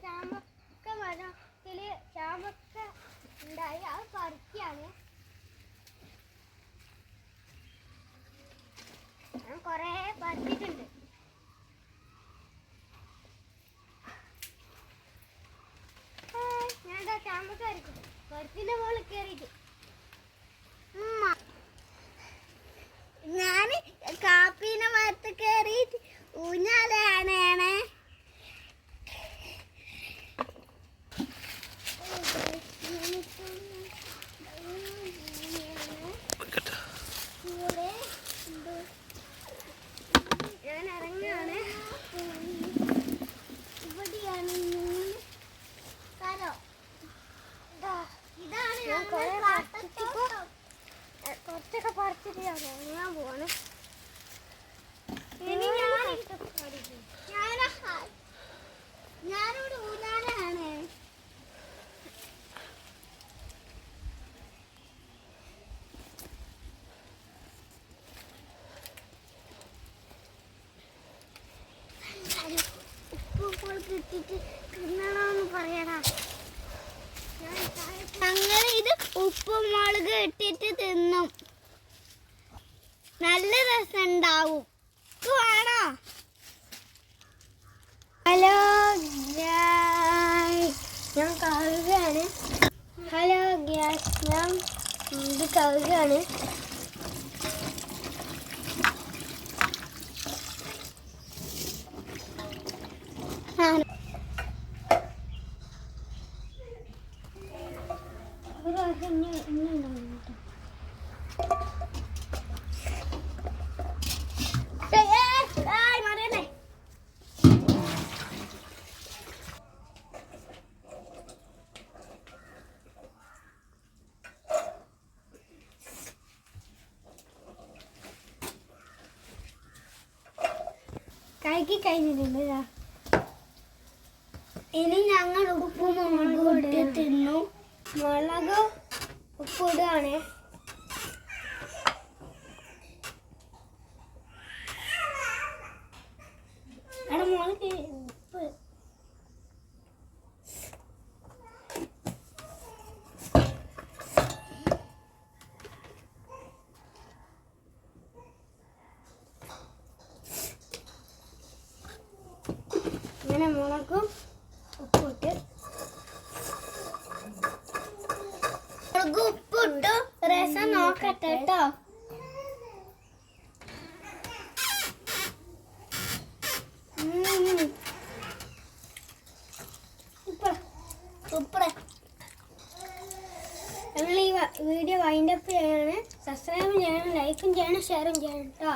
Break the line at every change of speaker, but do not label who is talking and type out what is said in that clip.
ചാമ്പക്ക മരത്തില് ചാമ്പക്ക ഉണ്ടായി അത് പറിക്കാണ്. ഞാൻ കൊറേ പറിച്ചിട്ടുണ്ട്. ഞാൻ ചാമ്പക്ക പറിക്കും. പറിച്ചിന്റെ മുകളിൽ കയറിയിട്ട് ഞാൻ കാപ്പീന്റെ മരത്ത് കയറിയിട്ട് ഊഞ്ഞാലാണ്. ഞാൻ ഇറങ്ങുകയാണ്. ഇവിടെയാണ് സ്ഥലം. ഇതാണ് കുറച്ചൊക്കെ പറിച്ചിട്ട് ഇറങ്ങാൻ പോവാണ്. ഇനി ഞാനിവിടെ ഊഞ്ഞാലാണ്. ഉപ്പ് കിട്ടിട്ട് തിന്നണോന്ന് പറയടാ. ഞങ്ങളിത് ഉപ്പും മുളക് ഇട്ടിട്ട് തിന്നും. നല്ല രസമുണ്ടാവും. വേണോ? ഹലോ ഞാൻ കഴുകാണ്. ഹലോ ഗ്യാസ്, ഞാൻ ഇത് കഴുകാണ്. കൈക്ക് കഴിഞ്ഞിട്ടുണ്ട്. ഇനി ഞങ്ങൾ ഉപ്പും മുളകും ഇട്ട് തിന്നു. മുളക് ഉപ്പിടുകയാണ്. മുളക് ഉപ്പ് ഇങ്ങനെ മുളകും ഉപ്പിട്ട് ഉപ്പിട്ടു. രസം നോക്കട്ടെ കേട്ടോ. ഞങ്ങൾ ഈ വീഡിയോ വൈൻഡപ്പ് ചെയ്യാണ്. സബ്സ്ക്രൈബ് ചെയ്യണം, ലൈക്കും ചെയ്യണം, ഷെയറും ചെയ്യണം കേട്ടോ.